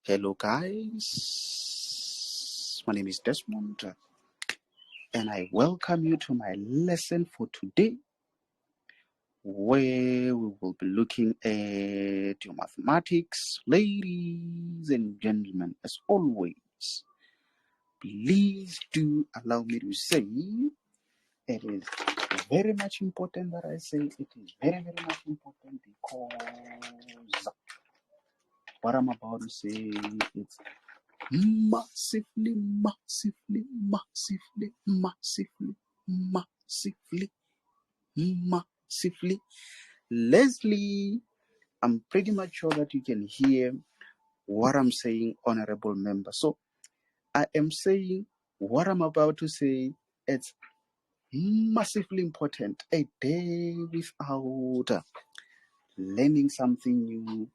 Hello guys, my name is Desmond and I welcome you to my lesson for today where we will be looking at your mathematics. Ladies and gentlemen, as always, please do allow me to say it is very much important that I say it is very much important because what I'm about to say is massively. Leslie, I'm pretty much sure that you can hear what I'm saying, honorable member. So I am saying what I'm about to say, it's massively important. A day without learning something new,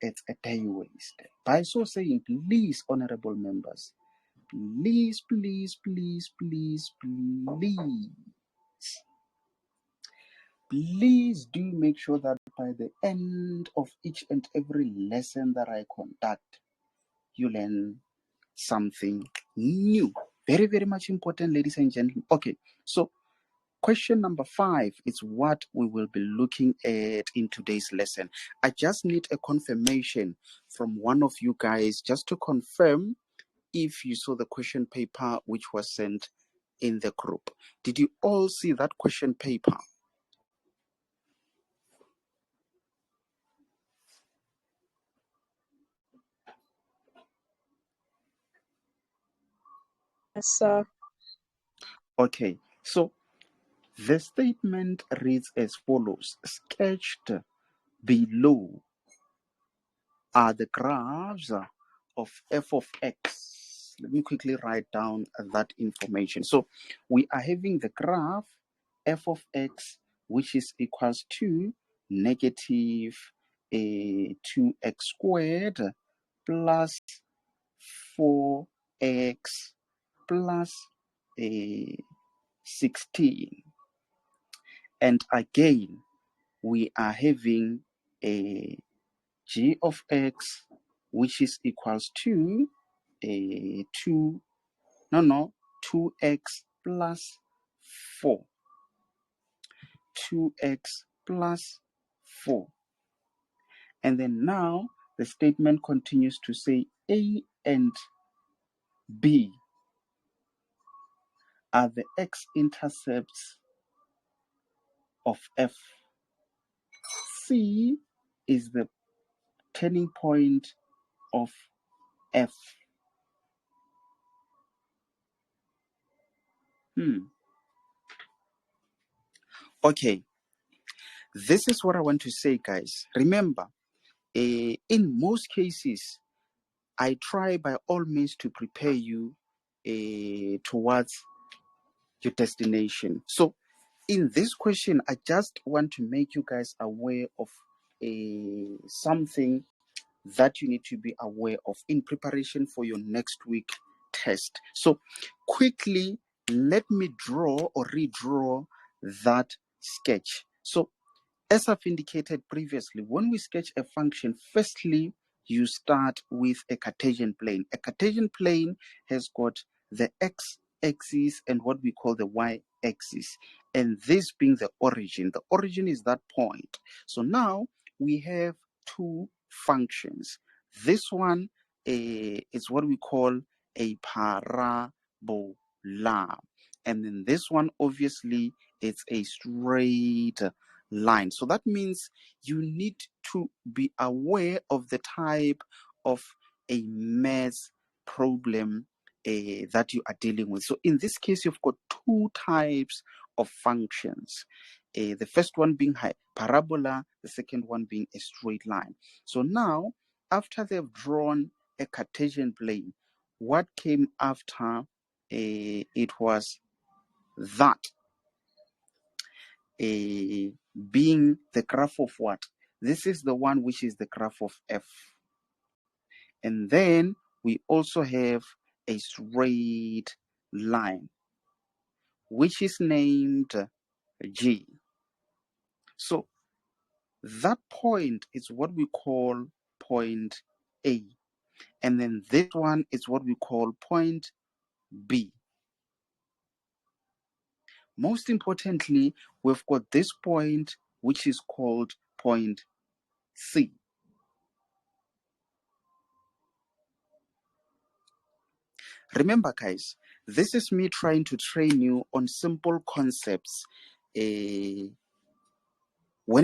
it's a day wasted. By so saying, please, honorable members, please do make sure that by the end of each and every lesson that I conduct, you learn something new. Very much important, ladies and gentlemen. Okay, so question number 5 is what we will be looking at in today's lesson. I just need a confirmation from one of you guys just to confirm if you saw the question paper which was sent in the group. Did you all see that question paper? Yes, sir. Okay, so the statement reads as follows. Sketched below are the graphs of f of x. Let me quickly write down that information. So we are having the graph f of x, which is equals to negative 2x squared plus 4x plus 16. And again, we are having a g of x, which is equals to 2x plus 4. 2x plus 4. And then now the statement continues to say A and B are the x-intercepts of f. C is the turning point of f. Okay, this is what I want to say, guys. Remember, in most cases, I try by all means to prepare you towards your destination. So in this question, I just want to make you guys aware of something that you need to be aware of in preparation for your next week test. So quickly, let me draw or redraw that sketch. So as I've indicated previously, when we sketch a function, firstly, you start with a Cartesian plane. A Cartesian plane has got the x-axis and what we call the y-axis, and this being the origin. The origin is that point. So now we have two functions. This one is what we call a parabola, and then this one obviously it's a straight line. So that means you need to be aware of the type of a math problem that you are dealing with. So in this case, you've got two types of functions. The first one being parabola, the second one being a straight line. So now, after they've drawn a Cartesian plane, what came after it was that being the graph of what? This is the one which is the graph of f. And then we also have a straight line, which is named G. So that point is what we call point A. And then this one is what we call point B. Most importantly, we've got this point, which is called point C. Remember, guys, this is me trying to train you on simple concepts when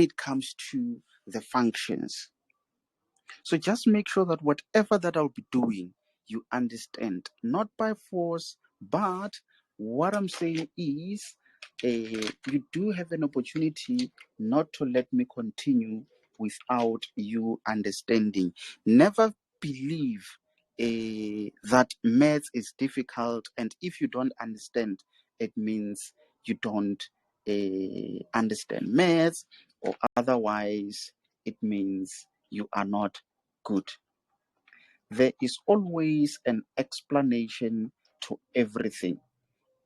it comes to the functions. So just make sure that whatever that I'll be doing, you understand, not by force, but what I'm saying is you do have an opportunity not to let me continue without you understanding. Never believe that maths is difficult, and if you don't understand, it means you don't understand maths, or otherwise, it means you are not good. There is always an explanation to everything.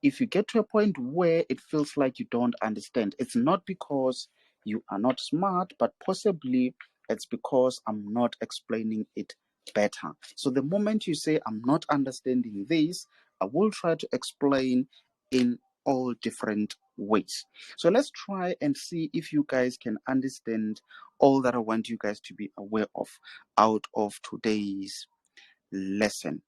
If you get to a point where it feels like you don't understand, it's not because you are not smart, but possibly it's because I'm not explaining it better. So the moment you say, I'm not understanding this, I will try to explain in all different ways. So let's try and see if you guys can understand all that I want you guys to be aware of out of today's lesson.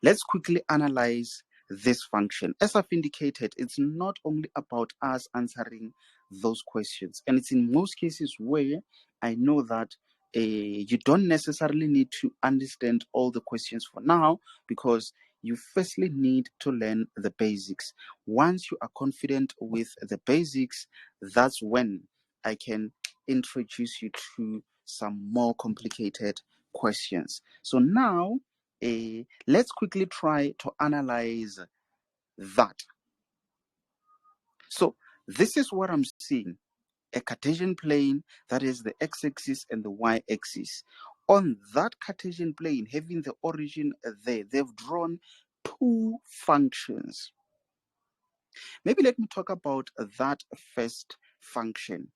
Let's quickly analyze this function. As I've indicated, it's not only about us answering those questions, and it's in most cases where I know that you don't necessarily need to understand all the questions for now, because you firstly need to learn the basics. Once you are confident with the basics, that's when I can introduce you to some more complicated questions. So now, let's quickly try to analyze that. So this is what I'm seeing: a Cartesian plane that is the x-axis and the y-axis. On that Cartesian plane, having the origin there, they've drawn two functions. Maybe let me talk about that first function.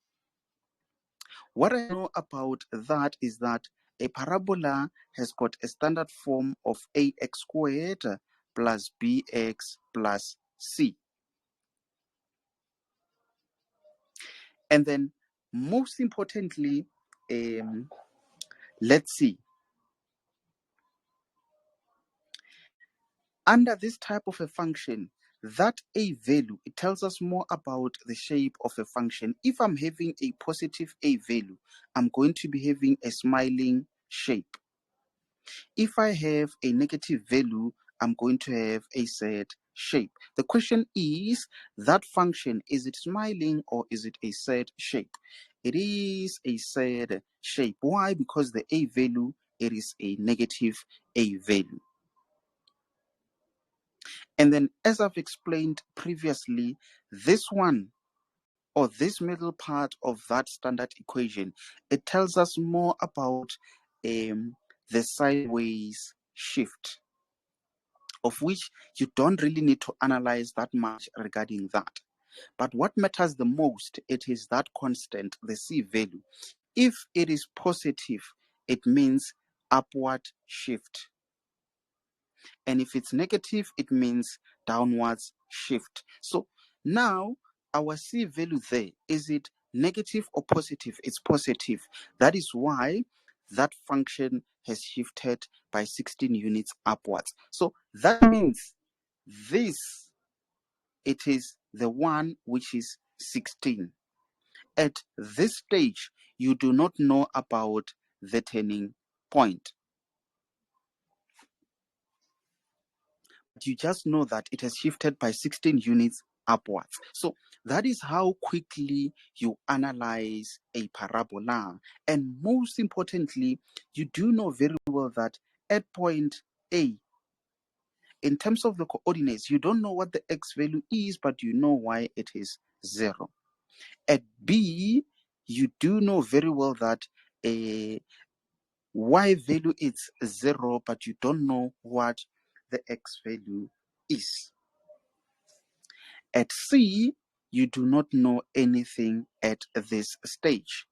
What I know about that is that a parabola has got a standard form of ax squared plus bx plus c. And then, most importantly, let's see. Under this type of a function, that a value, it tells us more about the shape of a function. If I'm having a positive a value, I'm going to be having a smiling shape. If I have a negative value, I'm going to have a sad shape. The question is, that function, is it smiling or is it a sad shape? It is a sad shape. Why? Because the a value, it is a negative a value. And then, as I've explained previously, this one, or this middle part of that standard equation, it tells us more about the sideways shift, of which you don't really need to analyze that much regarding that. But what matters the most, it is that constant, the C value. If it is positive, it means upward shift. And if it's negative, it means downwards shift. So now our C value there, is it negative or positive? It's positive. That is why that function has shifted by 16 units upwards. So that means this, it is the one which is 16. At this stage, you do not know about the turning point. You just know that it has shifted by 16 units upwards. So that is how quickly you analyze a parabola. And most importantly, you do know very well that at point A, in terms of the coordinates, you don't know what the x value is, but you know why it is 0. At B, you do know very well that a y value is 0, but you don't know what the x value is. At C, you do not know anything at this stage.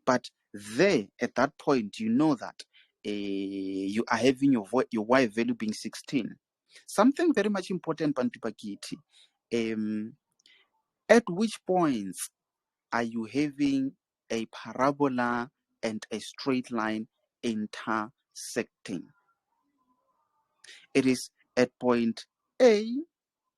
But there, at that point, you know that you are having your y value being 16. Something very much important, Bantu Bakiti. At which points are you having a parabola and a straight line intersecting? It is at point A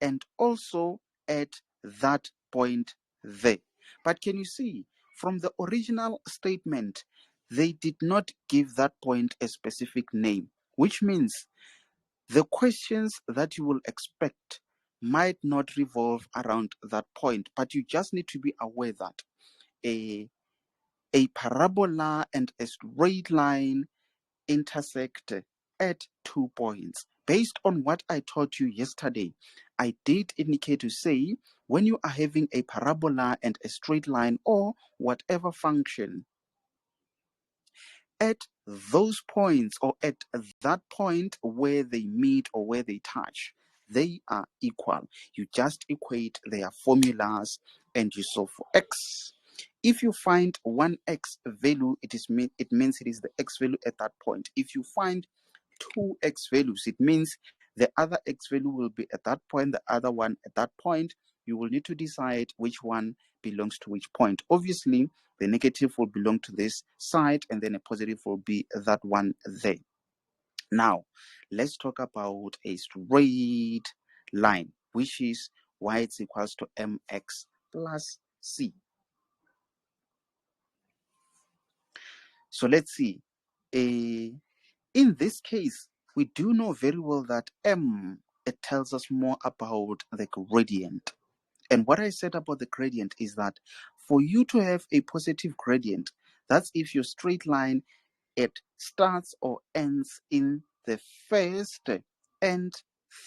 and also at that point there. But can you see, from the original statement, they did not give that point a specific name, which means the questions that you will expect might not revolve around that point, but you just need to be aware that a parabola and a straight line intersect at 2 points. Based on what I taught you yesterday, I did indicate to say when you are having a parabola and a straight line or whatever function, at those points or at that point where they meet or where they touch, they are equal. You just equate their formulas and you solve for x. If you find one x value, it means it is the x value at that point. If you find two x values, it means the other x value will be at that point, the other one at that point. You will need to decide which one belongs to which point. Obviously, the negative will belong to this side and then a positive will be that one there. Now, let's talk about a straight line, which is y is equals to mx plus c. So let's see. In this case, we do know very well that m, it tells us more about the gradient. And what I said about the gradient is that for you to have a positive gradient, that's if your straight line, it starts or ends in the first and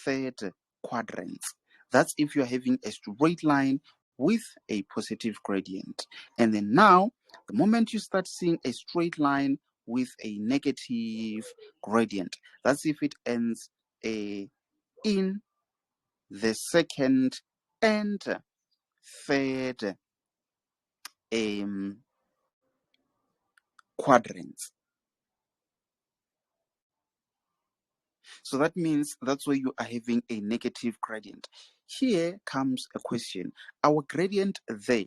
third quadrants. That's if you're having a straight line with a positive gradient. And then now, the moment you start seeing a straight line with a negative gradient, that's if it ends in the second and third quadrants. So that means that's where you are having a negative gradient. Here comes a question. Our gradient there,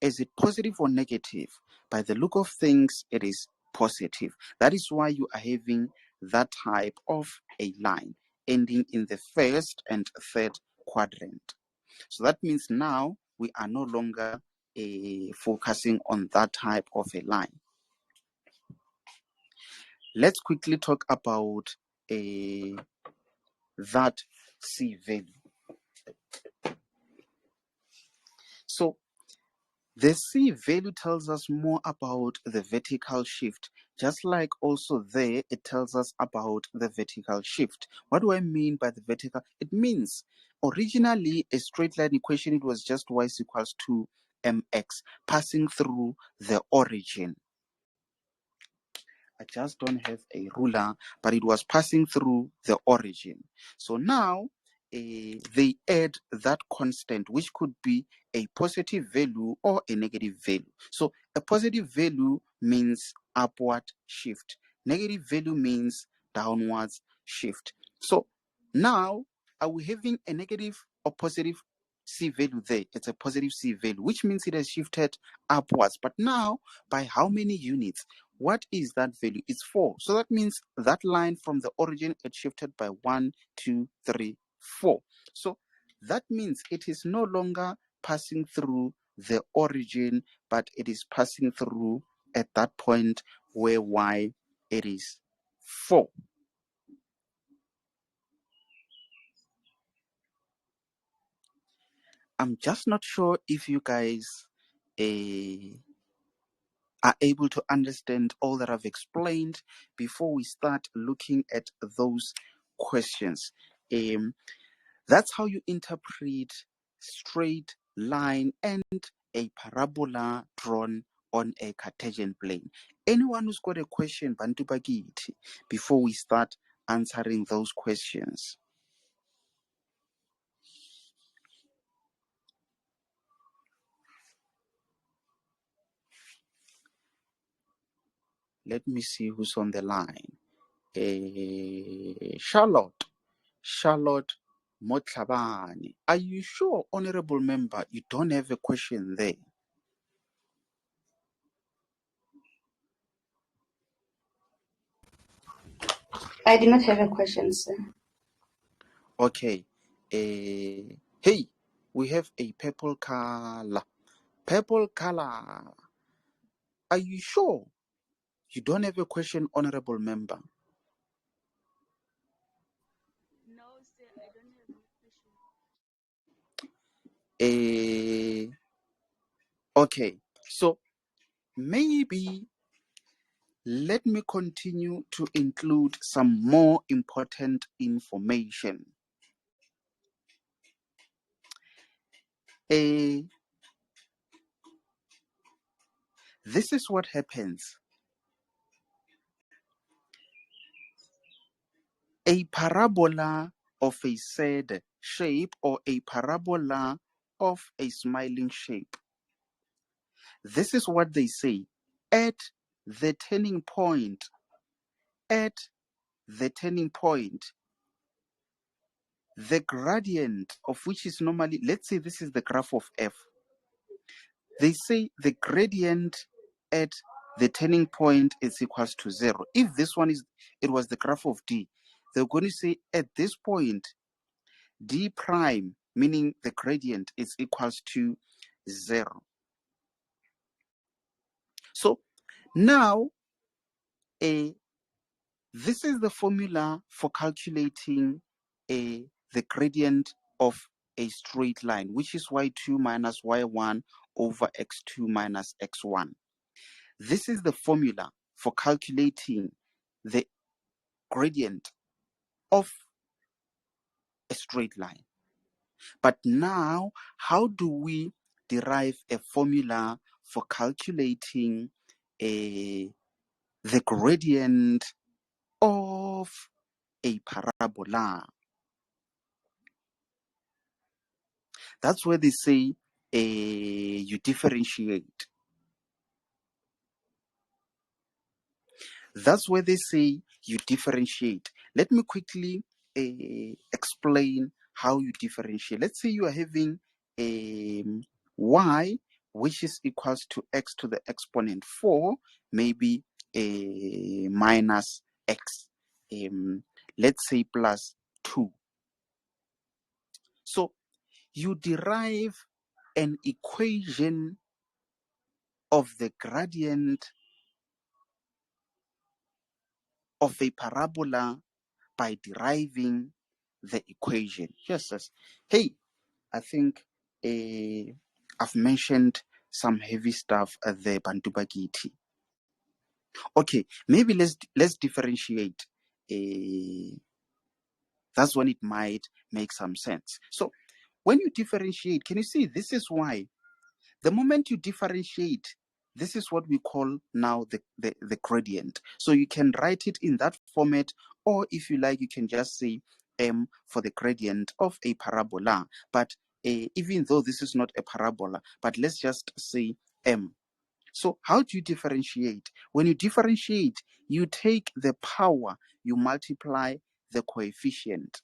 is it positive or negative? By the look of things, it is positive. That is why you are having that type of a line ending in the first and third quadrant. So that means now we are no longer focusing on that type of a line. Let's quickly talk about that C value. So the C value tells us more about the vertical shift, just like also there it tells us about the vertical shift. What do I mean by the vertical? It means originally a straight line equation, it was just y is equals to mx passing through the origin. I just don't have a ruler, but it was passing through the origin. So now they add that constant, which could be a positive value or a negative value. So a positive value means upward shift. Negative value means downwards shift. So now, are we having a negative or positive C value there? It's a positive C value, which means it has shifted upwards. But now, by how many units? What is that value? It's 4. So that means that line from the origin, it shifted by 1, 2, 3, 4. So that means it is no longer passing through the origin, but it is passing through at that point where y, it is 4. I'm just not sure if you guys are able to understand all that I've explained before we start looking at those questions. That's how you interpret straight line and a parabola drawn on a Cartesian plane. Anyone who's got a question, Bantu Bagiti, before we start answering those questions? Let me see who's on the line. Charlotte Motlhabane. Are you sure, honorable member, you don't have a question there? I do not have a question, sir. Okay. Hey, we have a purple color. Purple color. Are you sure you don't have a question, honorable member? No, sir, I don't have any question. Okay. So maybe let me continue to include some more important information. This is what happens. A parabola of a sad shape or a parabola of a smiling shape. This is what they say. At the turning point, the gradient of which is normally, let's say this is the graph of f. They say the gradient at the turning point is equals to 0. If this one it was the graph of D, they're going to say at this point, D prime, meaning the gradient, is equals to 0. So now, this is the formula for calculating the gradient of a straight line, which is y2 minus y1 over x2 minus x1. This is the formula for calculating the gradient of a straight line. But now, how do we derive a formula for calculating the gradient of a parabola? That's where they say you differentiate. That's where they say you differentiate. Let me quickly explain how you differentiate. Let's say you are having y, which is equals to x to the exponent 4, maybe minus x, let's say plus 2. So you derive an equation of the gradient of a parabola by deriving the equation. Yes, yes. Hey, I think I've mentioned some heavy stuff at the Bantu Bagiti. Okay, maybe let's differentiate. That's when it might make some sense. So when you differentiate, can you see this is why the moment you differentiate, this is what we call now the gradient. So you can write it in that format, or if you like, you can just say m for the gradient of a parabola. But even though this is not a parabola, but let's just say m. So how do you differentiate? When you differentiate, you take the power, you multiply the coefficient,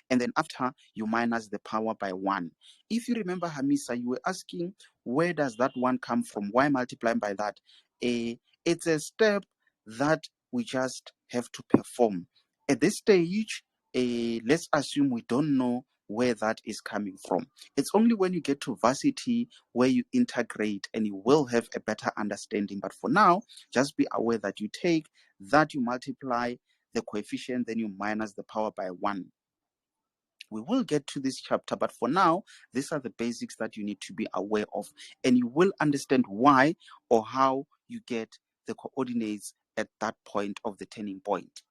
and then after you minus the power by 1. If you remember, Hamisa, you were asking where does that 1 come from? Why multiplying by that? It's a step that we just have to perform. At this stage, let's assume we don't know where that is coming from. It's only when you get to varsity where you integrate and you will have a better understanding. But for now, just be aware that you take that, you multiply the coefficient, then you minus the power by 1. We will get to this chapter, but for now, these are the basics that you need to be aware of, and you will understand why or how you get the coordinates at that point of the turning point.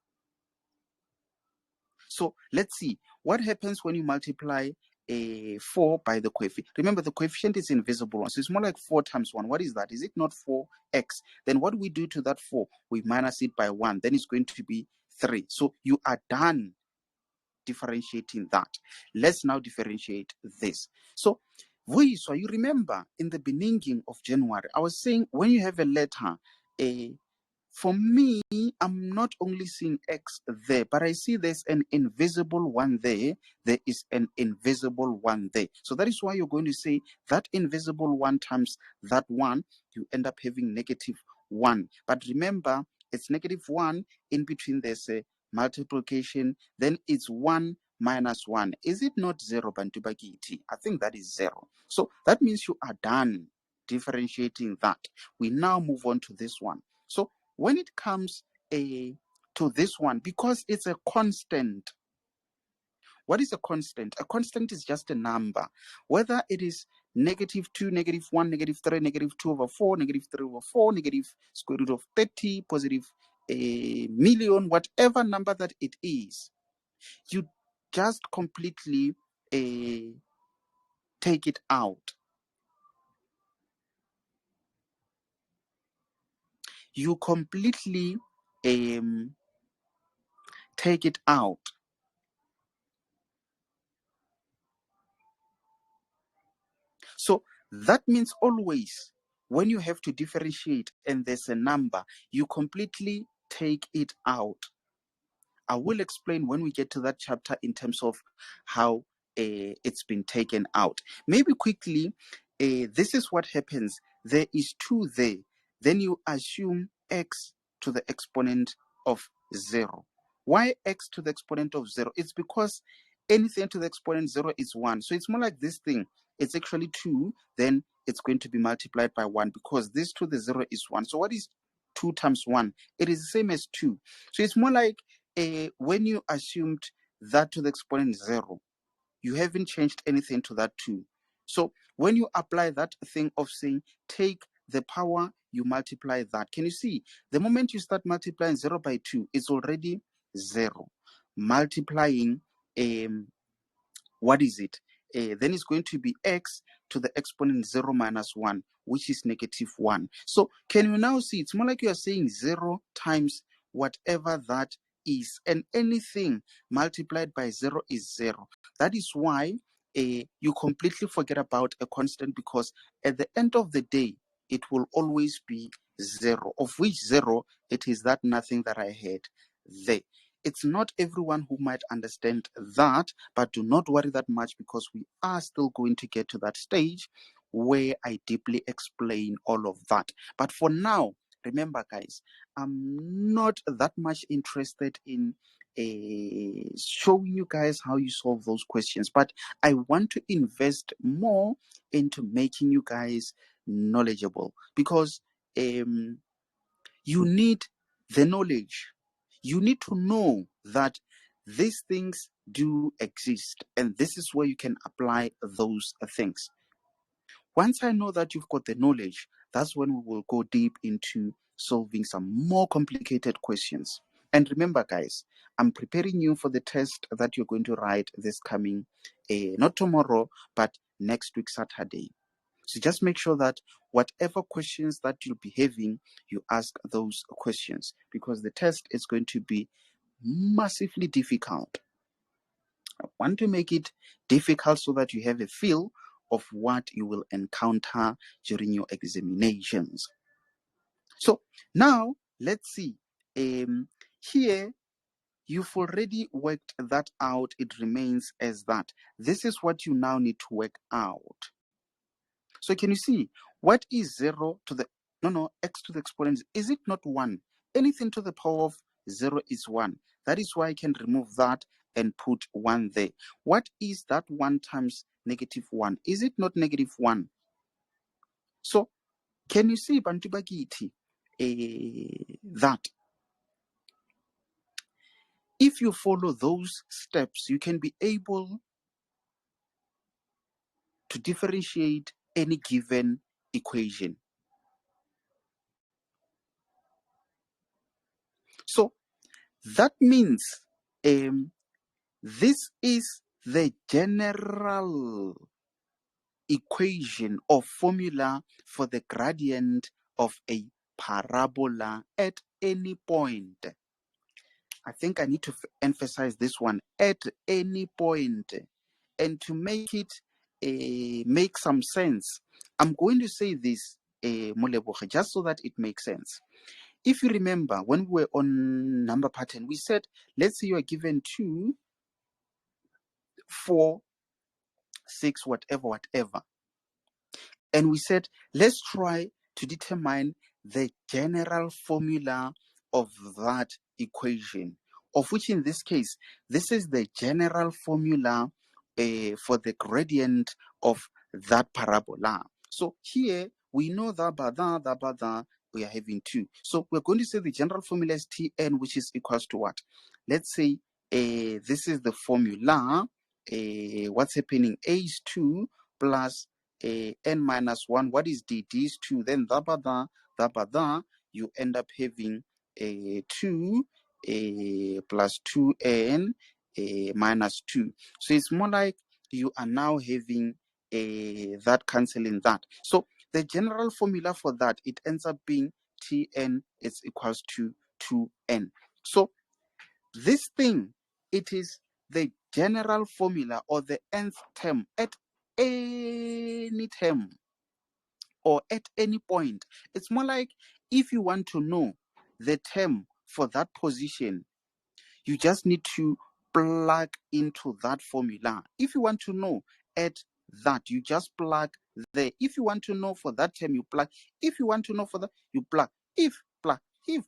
So let's see what happens when you multiply 4 by the coefficient. Remember, the coefficient is invisible, so it's more like 4 times 1. What is that? Is it not 4x? Then what we do to that 4, we minus it by 1. Then it's going to be 3. So you are done differentiating that. Let's now differentiate this. So Vuyiswa, you remember in the beginning of January, I was saying when you have a letter, For me, I'm not only seeing X there, but I see there's an invisible one there. There is an invisible one there. So that is why you're going to say that invisible one times that one, you end up having negative 1. But remember, it's negative 1. In between, there's a multiplication. Then it's 1 minus 1. Is it not 0, Bantu Bakiti? I think that is 0. So that means you are done differentiating that. We now move on to this one. So when it comes to this one, because it's a constant, what is a constant? A constant is just a number. Whether it is negative 2, negative 1, negative 3, negative 2 over 4, negative 3 over 4, negative square root of 30, positive a million, whatever number that it is, you just completely take it out. You completely take it out. So that means always when you have to differentiate and there's a number, you completely take it out. I will explain when we get to that chapter in terms of how it's been taken out. Maybe quickly, this is what happens. There is 2 there. Then you assume x to the exponent of 0. Why x to the exponent of 0? It's because anything to the exponent 0 is 1. So it's more like this thing. It's actually 2. Then it's going to be multiplied by 1 because this to the 0 is 1. So what is 2 times 1? It is the same as 2. So it's more like when you assumed that to the exponent 0, you haven't changed anything to that 2. So when you apply that thing of saying take the power, you multiply that. Can you see? The moment you start multiplying 0 by 2, it's already 0. Multiplying, what is it? Then it's going to be x to the exponent 0 minus 1, which is negative 1. So can you now see? It's more like you are saying 0 times whatever that is, and anything multiplied by 0 is 0. That is why you completely forget about a constant, because at the end of the day, it will always be 0, of which 0, it is that nothing that I had there. It's not everyone who might understand that, but do not worry that much, because we are still going to get to that stage where I deeply explain all of that. But for now, remember, guys, I'm not that much interested in showing you guys how you solve those questions, but I want to invest more into making you guys knowledgeable, because you need the knowledge. You need to know that these things do exist, and this is where you can apply those things. Once I know that you've got the knowledge, that's when we will go deep into solving some more complicated questions. And remember, guys, I'm preparing you for the test that you're going to write this coming, not tomorrow, but next week, Saturday. So just make sure that whatever questions that you'll be having, you ask those questions, because the test is going to be massively difficult. I want to make it difficult so that you have a feel of what you will encounter during your examinations. So now let's see. Here you've already worked that out. It remains as that. This is what you now need to work out. So can you see what is 0 to the x to the exponent? Is it not 1? Anything to the power of 0 is 1. That is why I can remove that and put 1 there. What is that 1 times negative 1? Is it not negative 1? So can you see, Bantu Bagiti, that if you follow those steps, you can be able to differentiate any given equation. So that means this is the general equation or formula for the gradient of a parabola at any point. I think I need to emphasize this one, at any point. And to make it make some sense, I'm going to say this, Moleboge, just so that it makes sense. if you remember, when we were on number pattern, we said, let's say you are given 2, 4, 6, whatever. And we said, let's try to determine the general formula of that equation, of which in this case, this is the general formula for the gradient of that parabola. So here we know that we are having 2. So we're going to say the general formula is Tn, which is equals to what? Let's say this is the formula. What's happening? A is 2 plus n minus 1. What is d? D is 2. Then da, you end up having 2 plus 2n minus 2. So it's more like you are now having that cancelling that. So the general formula for that, it ends up being Tn is equals to 2n. So this thing, it is the general formula or the nth term at any term or at any point. It's more like if you want to know the term for that position, you just need to plug into that formula. If you want to know at that, you just plug there. If you want to know for that term, you plug. If you want to know for that, you plug. If, hey,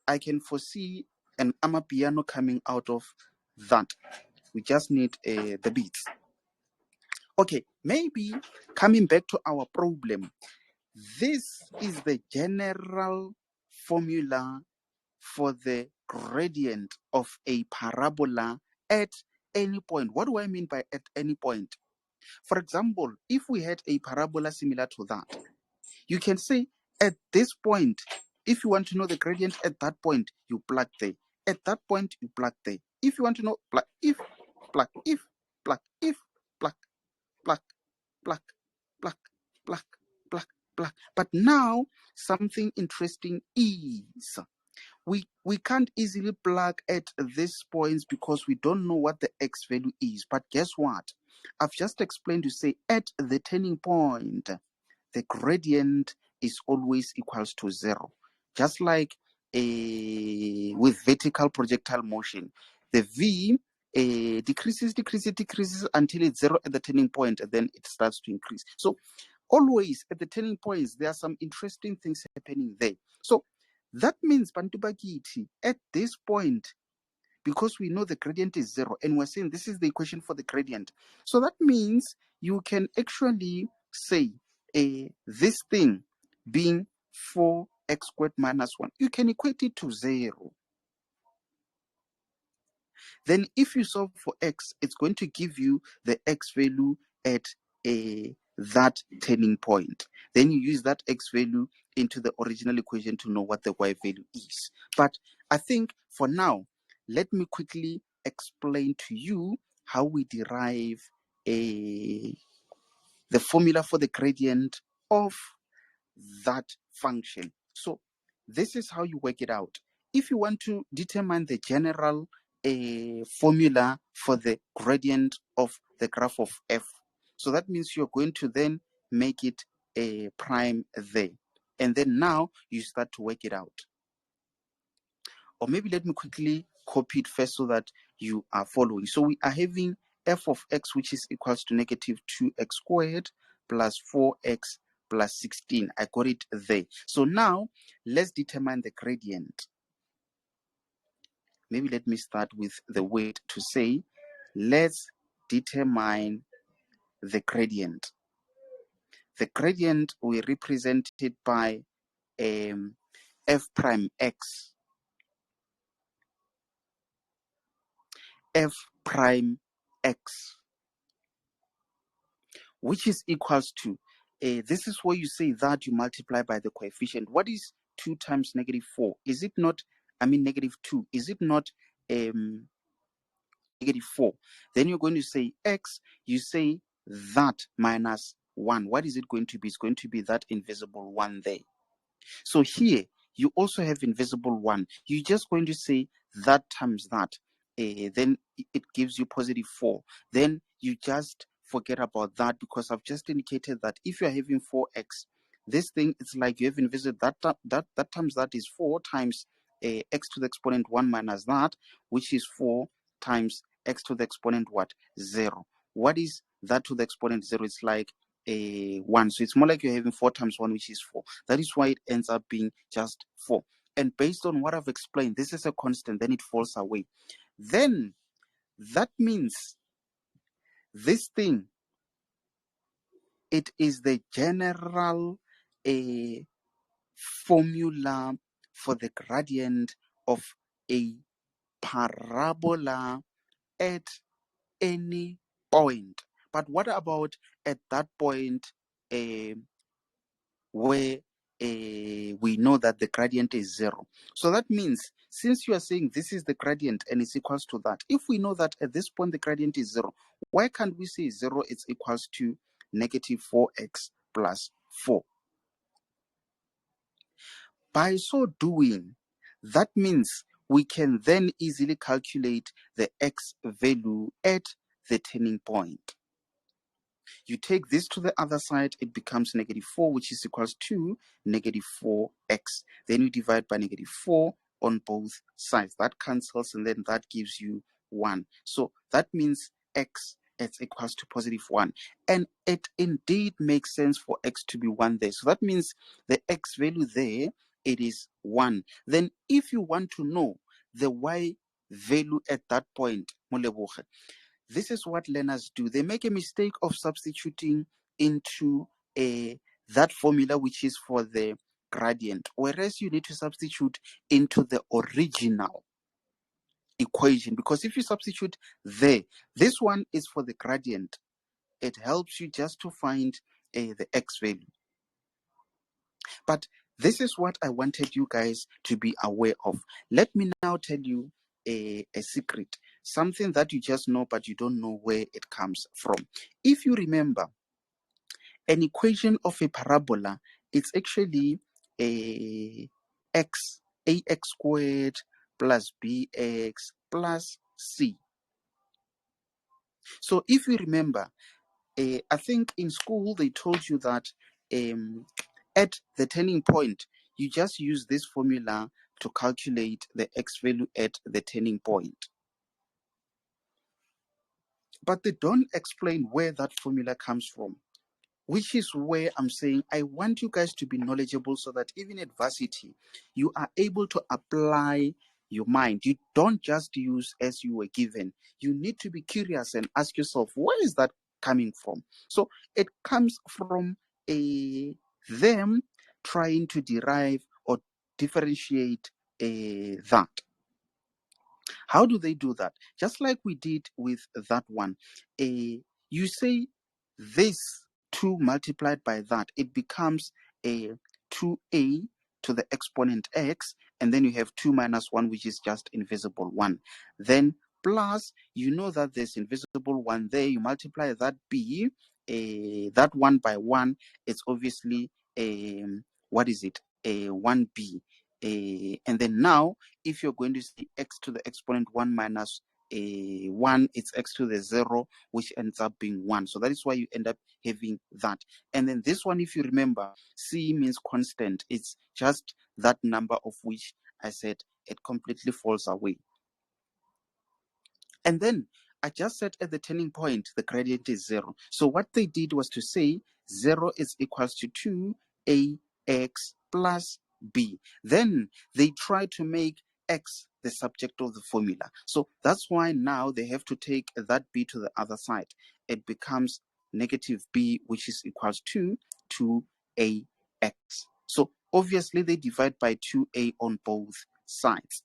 I can foresee an amapiano coming out of that. We just need the beats. Okay, maybe coming back to our problem, this is the general formula for the gradient of a parabola at any point. What do I mean by at any point? For example, if we had a parabola similar to that, you can say at this point, if you want to know the gradient at that point, you plug there. At that point, you plug there. If you want to know, plug if, plug if, plug if, plug, plug, plug, plug, plug, plug, plug. But now something interesting is we can't easily plug at these points because we don't know what the x value is. But guess what? I've just explained to say at the turning point, the gradient is always equals to 0. Just like with vertical projectile motion, the v decreases until it's 0 at the turning point, and then it starts to increase. So always at the turning points, there are some interesting things happening there. So that means, Bantu Bagiti, at this point, because we know the gradient is 0, and we're saying this is the equation for the gradient. So that means you can actually say this thing being 4x squared minus 1, you can equate it to 0. Then if you solve for x, it's going to give you the x value at that turning point. Then you use that x value into the original equation to know what the y value is. But I think for now, let me quickly explain to you how we derive the formula for the gradient of that function. So this is how you work it out. If you want to determine the general formula for the gradient of the graph of f, so that means you're going to then make it a prime there. And then now you start to work it out. Or maybe let me quickly copy it first so that you are following. So we are having f of x, which is equals to negative 2x squared plus 4x plus 16. I got it there. So now let's determine the gradient. Maybe let me start with the weight to say, let's determine the gradient. The gradient we represent it by f prime x. F prime x, which is equals to, this is where you say that you multiply by the coefficient. What is 2 times negative 4? Is it not, negative 2? Is it not negative 4? Then you're going to say x, you say that minus 1. What is it going to be? It's going to be that invisible 1 there. So here, you also have invisible 1. You're just going to say that times that. Then it gives you positive 4. Then you just forget about that because I've just indicated that if you're having 4x, this thing, it's like you have invested that times that is 4 times x to the exponent 1 minus that, which is 4 times x to the exponent what? 0. What is that to the exponent 0? It's like 1. So it's more like you're having 4 times 1, which is 4. That is why it ends up being just 4. And based on what I've explained, this is a constant, then it falls away. Then that means this thing, it is the general formula for the gradient of a parabola at any point. But what about at that point where we know that the gradient is 0? So that means, since you are saying this is the gradient and it's equals to that, if we know that at this point the gradient is 0, why can't we say 0 is equals to negative 4x plus 4? By so doing, that means we can then easily calculate the x value at the turning point. You take this to the other side, it becomes negative 4, which is equals to negative 4x. Then you divide by negative 4 on both sides. That cancels, and then that gives you 1. So that means x is equals to positive 1. And it indeed makes sense for x to be 1 there. So that means the x value there, it is 1. Then if you want to know the y value at that point, this is what learners do. They make a mistake of substituting into that formula, which is for the gradient, whereas you need to substitute into the original equation, because if you substitute there, this one is for the gradient. It helps you just to find the x value. But this is what I wanted you guys to be aware of. Let me now tell you a secret, something that you just know, but you don't know where it comes from. If you remember, an equation of a parabola, it's actually ax squared plus bx plus c. So if you remember, I think in school they told you that at the turning point, you just use this formula to calculate the x value at the turning point. But they don't explain where that formula comes from, which is where I'm saying I want you guys to be knowledgeable so that even at varsity, you are able to apply your mind. You don't just use as you were given. You need to be curious and ask yourself, where is that coming from? So it comes from them trying to derive or differentiate that. How do they do that? Just like we did with that one. You say this 2 multiplied by that, it becomes a 2a to the exponent x, and then you have 2 minus 1, which is just invisible 1. Then plus, you know that there's invisible 1 there, you multiply that b, that 1 by 1, it's obviously what is it? A 1b. And then now, if you're going to see x to the exponent 1 minus 1, it's x to the 0, which ends up being 1. So that is why you end up having that. And then this one, if you remember, c means constant. It's just that number of which I said it completely falls away. And then I just said at the turning point, the gradient is 0. So what they did was to say 0 is equals to 2ax plus b. Then they try to make x the subject of the formula. So that's why now they have to take that b to the other side. It becomes negative b, which is equals to 2ax. So obviously they divide by 2a on both sides.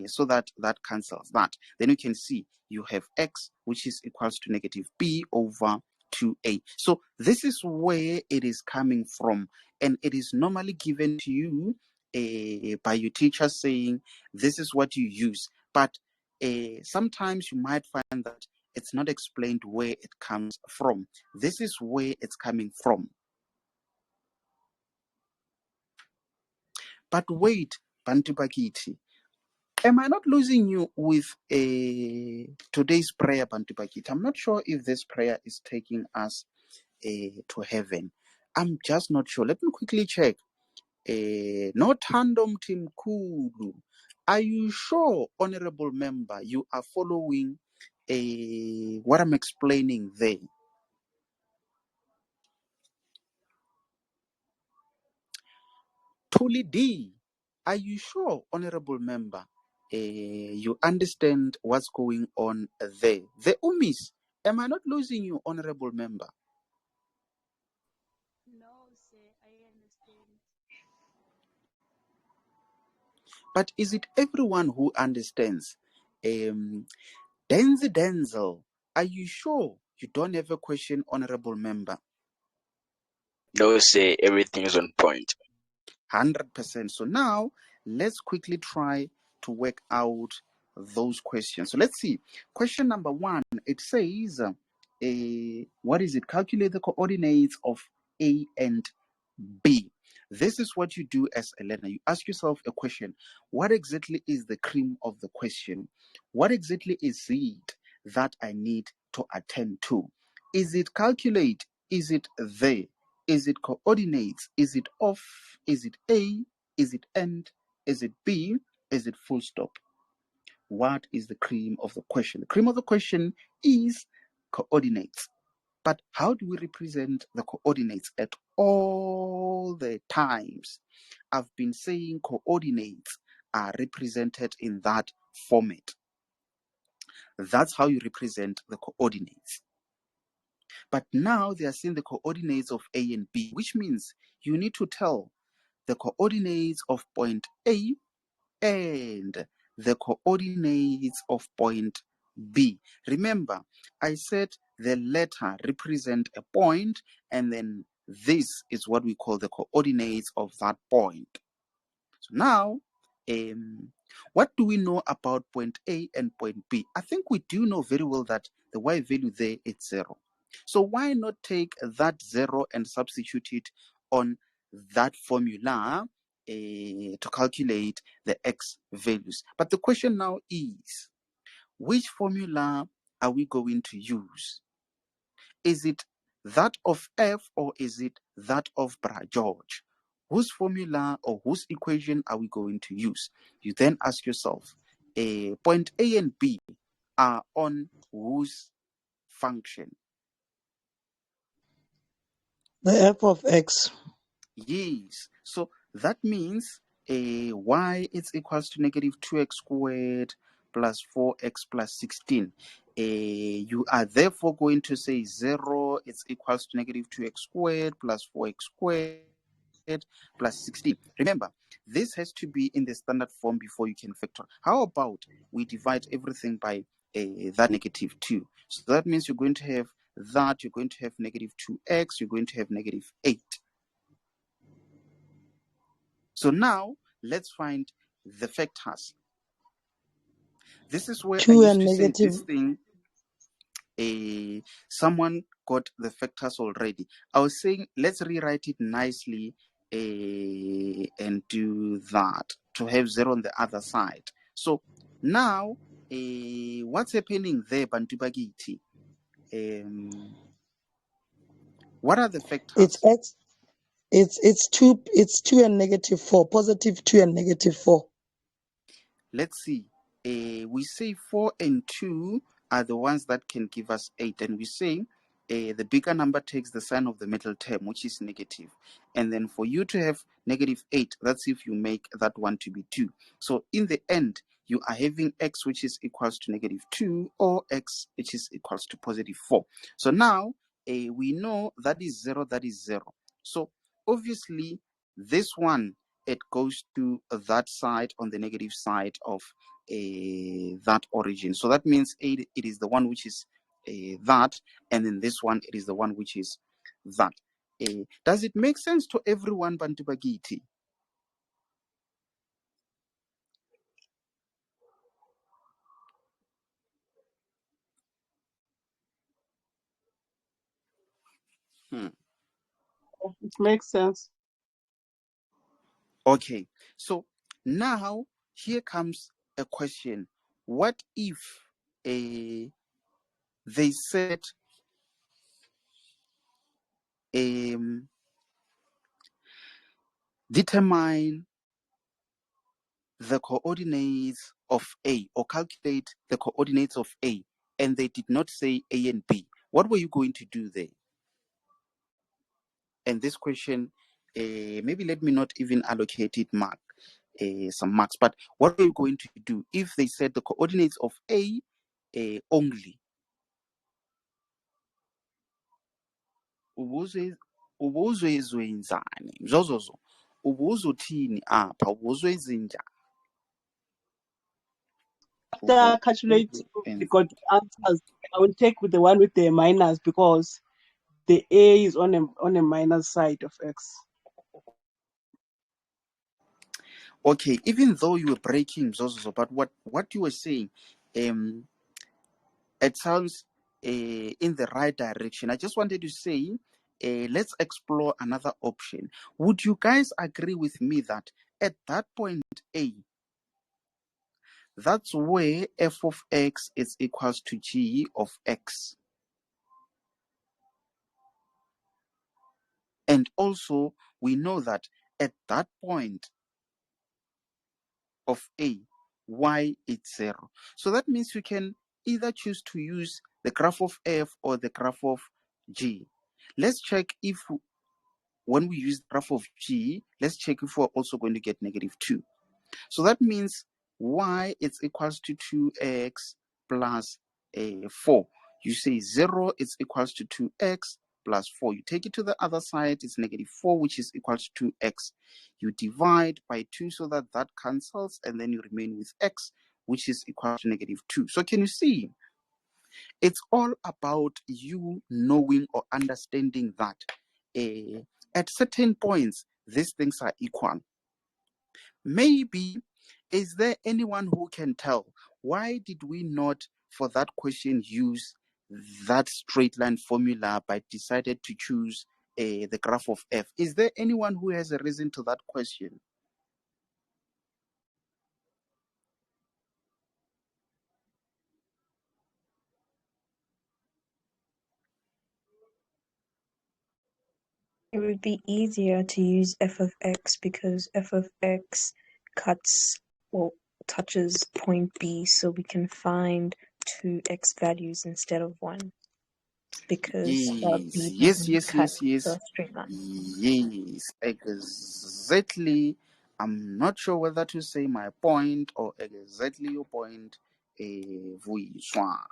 So that cancels that. Then you can see you have x, which is equals to negative b over 2a. So this is where it is coming from, and it is normally given to you by your teacher saying this is what you use. But sometimes you might find that it's not explained where it comes from. This is where it's coming from. But wait, Bantu Bakiti, am I not losing you with today's prayer, Bantu Bakiti? I'm not sure if this prayer is taking us to heaven. I'm just not sure. Let me quickly check. No tandem team Kulu. Are you sure, honorable member, you are following what I'm explaining there? Tuli D, are you sure, honorable member, you understand what's going on there? The Umis, am I not losing you, honorable member? No, sir, I understand. But is it everyone who understands? Denzel, are you sure you don't have a question, honorable member? No, say everything is on point. 100%. So now let's quickly try to work out those questions. So let's see. Question number 1, it says, what is it? Calculate the coordinates of A and B. This is what you do as a learner. You ask yourself a question. What exactly is the cream of the question? What exactly is it that I need to attend to? Is it calculate? Is it there? Is it coordinates? Is it off? Is it A? Is it and? Is it B? Is it full stop? What is the cream of the question? The cream of the question is coordinates. But how do we represent the coordinates at all the times? I've been saying coordinates are represented in that format. That's how you represent the coordinates. But now they are saying the coordinates of A and B, which means you need to tell the coordinates of point A and the coordinates of point B. Remember, I said the letter represent a point, and then this is what we call the coordinates of that point. So now, what do we know about point A and point B? I think we do know very well that the y value there is 0. So why not take that 0 and substitute it on that formula to calculate the x values? But the question now is, which formula are we going to use? Is it that of F or is it that of Bra George? Whose formula or whose equation are we going to use? You then ask yourself, point A and B are on whose function? The f of x. Yes. So that means y is equals to negative 2x squared plus 4x plus 16. You are therefore going to say 0 is equals to negative 2x squared plus 4x squared plus 16. Remember, this has to be in the standard form before you can factor. How about we divide everything by that negative 2? So that means you're going to have that, you're going to have negative 2x, you're going to have negative 8. So now let's find the factors. This is where I 2 used and to say negative. this thing. Someone got the factors already. I was saying let's rewrite it nicely and do that to have 0 on the other side. So now what's happening there, Bantu Bagiti? What are the factors? It's x. It's 2 and negative 4. Positive 2 and negative 4. Let's see. We say 4 and 2 are the ones that can give us 8. And we say the bigger number takes the sign of the middle term, which is negative. And then for you to have negative 8, that's if you make that one to be 2. So in the end, you are having x, which is equals to negative 2, or x, which is equals to positive 4. So now we know that is 0, that is 0. So obviously, this one, it goes to that side on the negative side of that origin. So that means it is the one which is that, and then this one, it is the one which is that. Does it make sense to everyone, Bantu Bagiti? It makes sense. Okay, so now here comes a question. What if they said determine the coordinates of A, or calculate the coordinates of A, and they did not say A and B, what were you going to do there? And this question, maybe let me not even allocate it some marks, but what are you going to do if they said the coordinates of A only? Ubuzwenzani mzozozo, ubuzothini apha, ubuzwenzenjani? After calculating the good answers, I will take with the one with the minus because the A is on a minus side of X. Okay, even though you were breaking Zozo, but what you were saying, it sounds in the right direction. I just wanted to say, let's explore another option. Would you guys agree with me that at that point A, that's where f of x is equals to g of x? And also, we know that at that point of A, y is 0. So that means you can either choose to use the graph of f or the graph of g. Let's check if when we use the graph of g, let's check if we're also going to get -2. So that means y is equals to 2x plus 4. You say 0 is equals to 2x plus 4. You take it to the other side, it's -4, which is equals to 2x. You divide by 2 so that that cancels, and then you remain with x, which is equal to -2. So can you see? It's all about you knowing or understanding that at certain points, these things are equal. Maybe, is there anyone who can tell why did we not, for that question, use that straight line formula but decided to choose the graph of f? Is there anyone who has a reason to that question? It would be easier to use f of x because f of x touches point B, so we can find 2 x values instead of 1 because that would be Yes, the straight line. yes, exactly. I'm not sure whether to say my point or exactly your point, Vuiswa.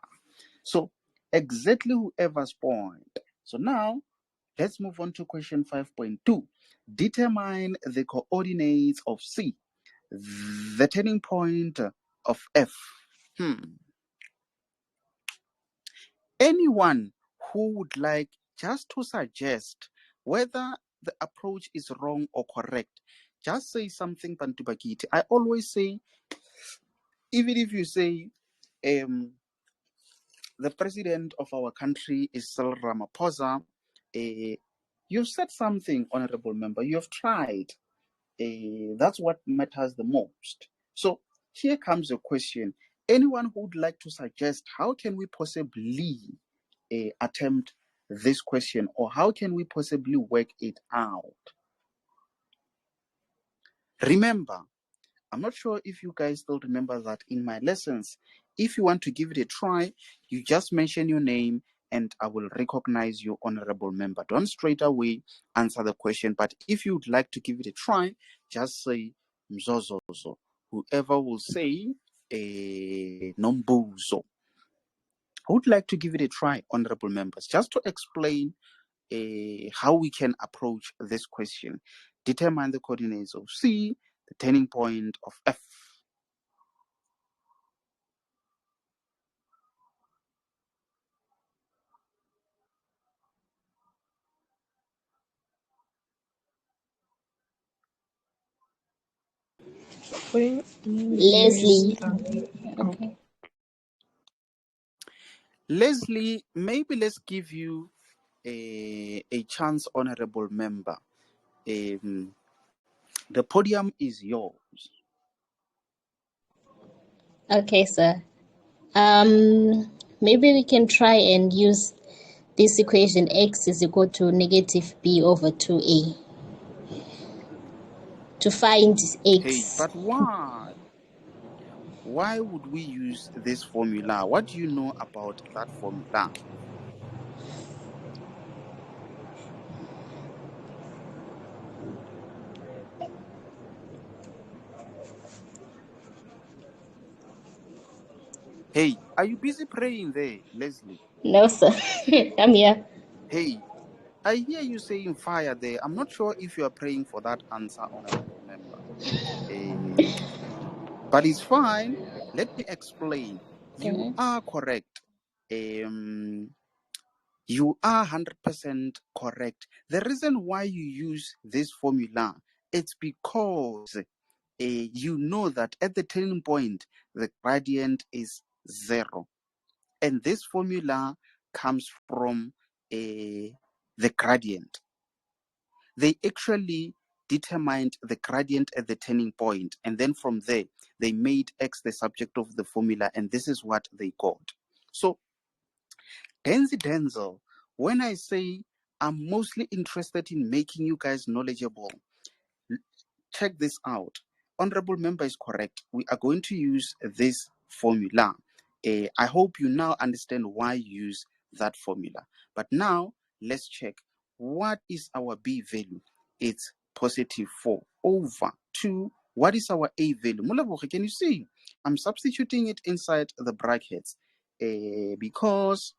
So exactly whoever's point. So now let's move on to question 5.2. Determine the coordinates of C, the turning point of F. Anyone who would like just to suggest whether the approach is wrong or correct, just say something, Pantubakiti. I always say, even if you say the president of our country is Cyril Ramaphosa, you've said something, honorable member. You have tried. That's what matters the most. So here comes a question. Anyone who would like to suggest how can we possibly attempt this question, or how can we possibly work it out? Remember, I'm not sure if you guys still remember that in my lessons, if you want to give it a try, you just mention your name and I will recognize you, honorable member. Don't straight away answer the question, but if you'd like to give it a try, just say Mzozozo. Whoever will say Nombuzo. I would like to give it a try, honorable members, just to explain how we can approach this question. Determine the coordinates of C, the turning point of F. Leslie. Okay. Leslie, maybe let's give you a chance, honorable member. The podium is yours. Okay, sir. Maybe we can try and use this equation x is equal to -b over 2a. to find Hey, x. but why? Why would we use this formula? What do you know about that formula? Hey, are you busy praying there, Leslie? No, sir. I'm here. Hey, I hear you saying fire there. I'm not sure if you are praying for that answer, honorable member. But it's fine. Let me explain. You Mhm. are correct. You are 100% correct. The reason why you use this formula, it's because you know that at the turning point, the gradient is 0. And this formula comes from the gradient. They actually determined the gradient at the turning point, and then from there, they made x the subject of the formula, and this is what they got. So, Denzel, when I say I'm mostly interested in making you guys knowledgeable, check this out. Honorable member is correct. We are going to use this formula. I hope you now understand why use that formula. But now let's check what is our B value. It's positive 4 over 2. What is our A value? Mulaboge, can you see? I'm substituting it inside the brackets because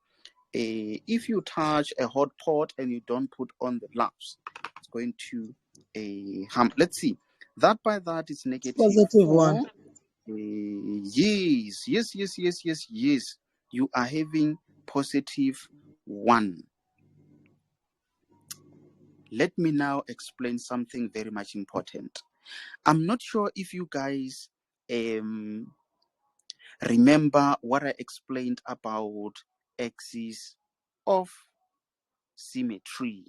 if you touch a hot pot and you don't put on the gloves, it's going to harm. Let's see. That by that is negative Positive 4. 1. Yes. You are having positive 1. Let me now explain something very much important. I'm not sure if you guys remember what I explained about axis of symmetry.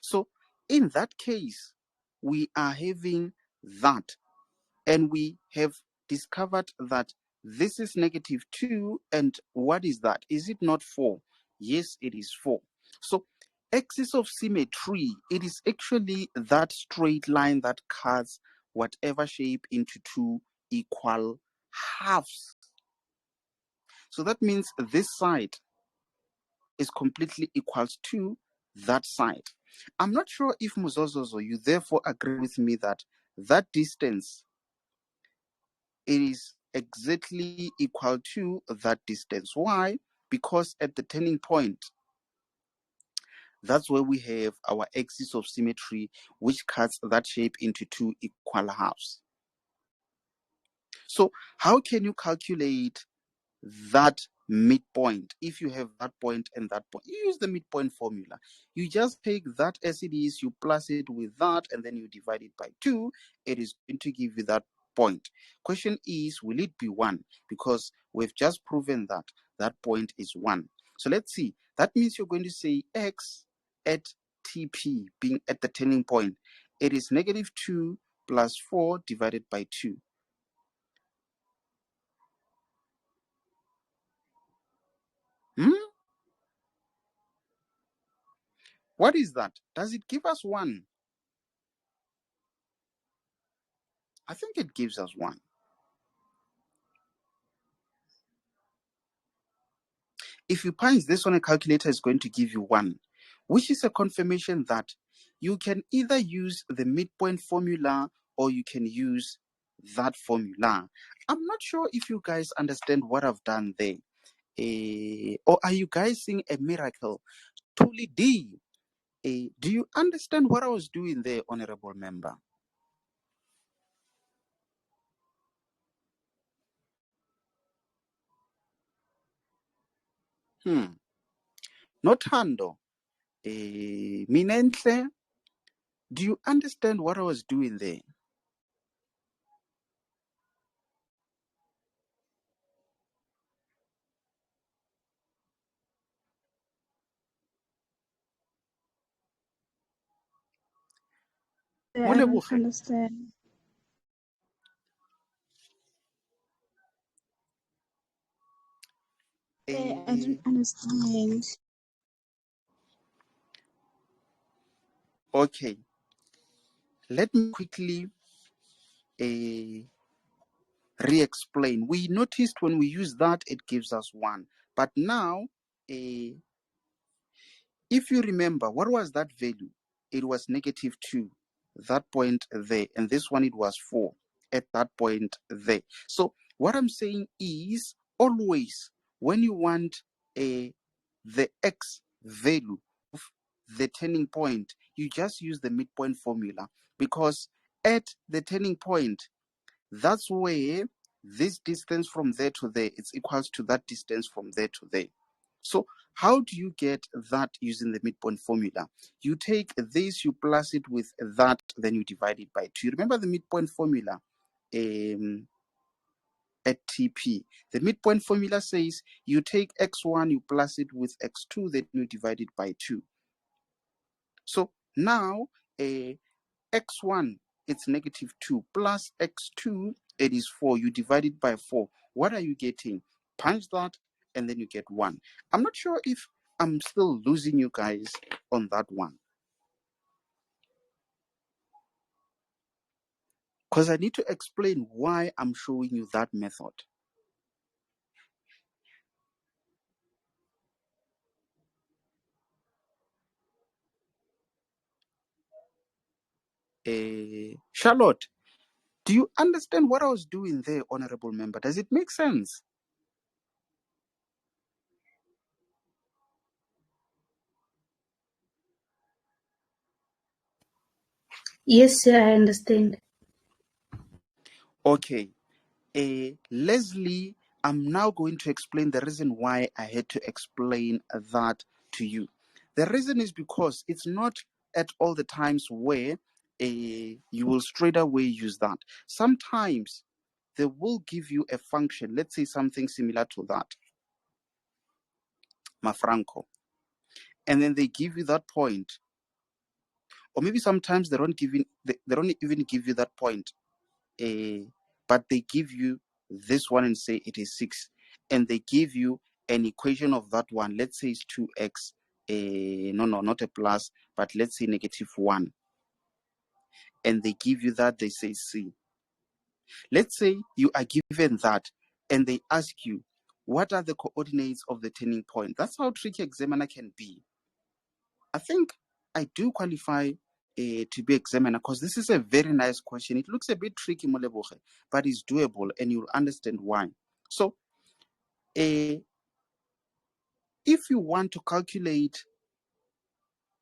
So in that case, we are having that, and we have discovered that this is negative 2, and what is that? Is it not 4? Yes, it is 4. So axis of symmetry, it is actually that straight line that cuts whatever shape into 2 equal halves. So that means this side is completely equals to that side. I'm not sure if Muzozozo, you therefore agree with me that that distance, it is exactly equal to that distance. Why? Because at the turning point, that's where we have our axis of symmetry, which cuts that shape into 2 equal halves. So how can you calculate that midpoint? If you have that point and that point, you use the midpoint formula. You just take that as it is, you plus it with that, and then you divide it by 2. It is going to give you that point. Question is, will it be 1? Because we've just proven that that point is 1. So let's see. That means you're going to say x at TP being at the turning point. It is negative 2 plus 4 divided by 2. What is that? Does it give us 1? I think it gives us 1. If you punch this on a calculator, it's going to give you 1, which is a confirmation that you can either use the midpoint formula or you can use that formula. I'm not sure if you guys understand what I've done there. Or are you guys seeing a miracle? Tuli D, do you understand what I was doing there, honorable member? Nothando, Minentle, do you understand what I was doing there? I don't understand. I don't understand. Okay. let me quickly re-explain. We noticed when we use that, it gives us 1. But now, if you remember, what was that value? It was -2, that point there. And this one, it was 4 at that point there. So what I'm saying is, always when you want the x value of the turning point, you just use the midpoint formula, because at the turning point, that's where this distance from there to there is equals to that distance from there to there. So how do you get that using the midpoint formula? You take this, you plus it with that, then you divide it by 2. Remember the midpoint formula at TP. The midpoint formula says you take x1, you plus it with x2, then you divide it by 2. So now x1, it's -2, plus x2, it is 4. You divide it by 4. What are you getting? Punch that, and then you get 1. I'm not sure if I'm still losing you guys on that one, because I need to explain why I'm showing you that method. Charlotte, do you understand what I was doing there, honorable member? Does it make sense? Yes, sir, I understand. Okay. Leslie, I'm now going to explain the reason why I had to explain that to you. The reason is because it's not at all the times where you will straight away use that. Sometimes they will give you a function, let's say something similar to that, Mafranco, and then they give you that point. Or maybe sometimes they don't even give you that point, but they give you this one and say it is 6, and they give you an equation of that one. Let's say it's 2x. No, not a plus, but let's say -1, and they give you that. They say c. Let's say you are given that, and they ask you, what are the coordinates of the turning point? That's how tricky examiner can be. I think I do qualify to be examiner, because this is a very nice question. It looks a bit tricky, Moleboge, but it's doable, and you'll understand why. So if you want to calculate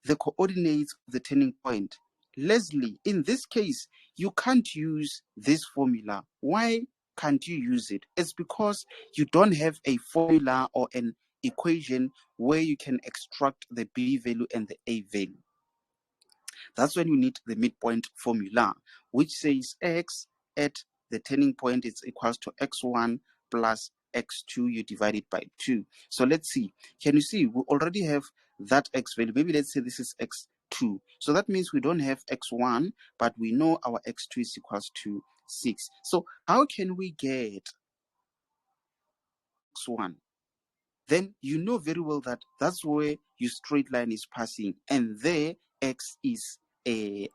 the coordinates of the turning point, Leslie, in this case, you can't use this formula. Why can't you use it? It's because you don't have a formula or an equation where you can extract the B value and the A value. That's when you need the midpoint formula, which says x at the turning point is equals to x1 plus x2, you divide it by 2. So let's see. Can you see we already have that x value? Maybe let's say this is x2. So that means we don't have x1, but we know our x2 is equals to 6. So how can we get x1? Then you know very well that that's where your straight line is passing, and there x is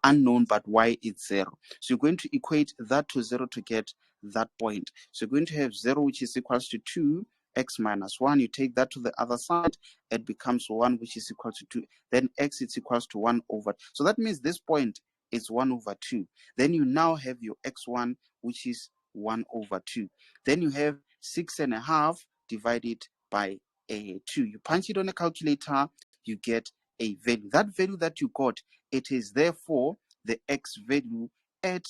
unknown, but y is 0. So you're going to equate that to 0 to get that point. So you're going to have 0, which is equals to 2, x minus 1. You take that to the other side, it becomes 1, which is equal to 2. Then x is equals to 1 over. So that means this point is 1 over 2. Then you now have your x1, which is 1 over 2. Then you have 6.5 divided by 2. You punch it on a calculator, you get a value. That value that you got, it is therefore the x value at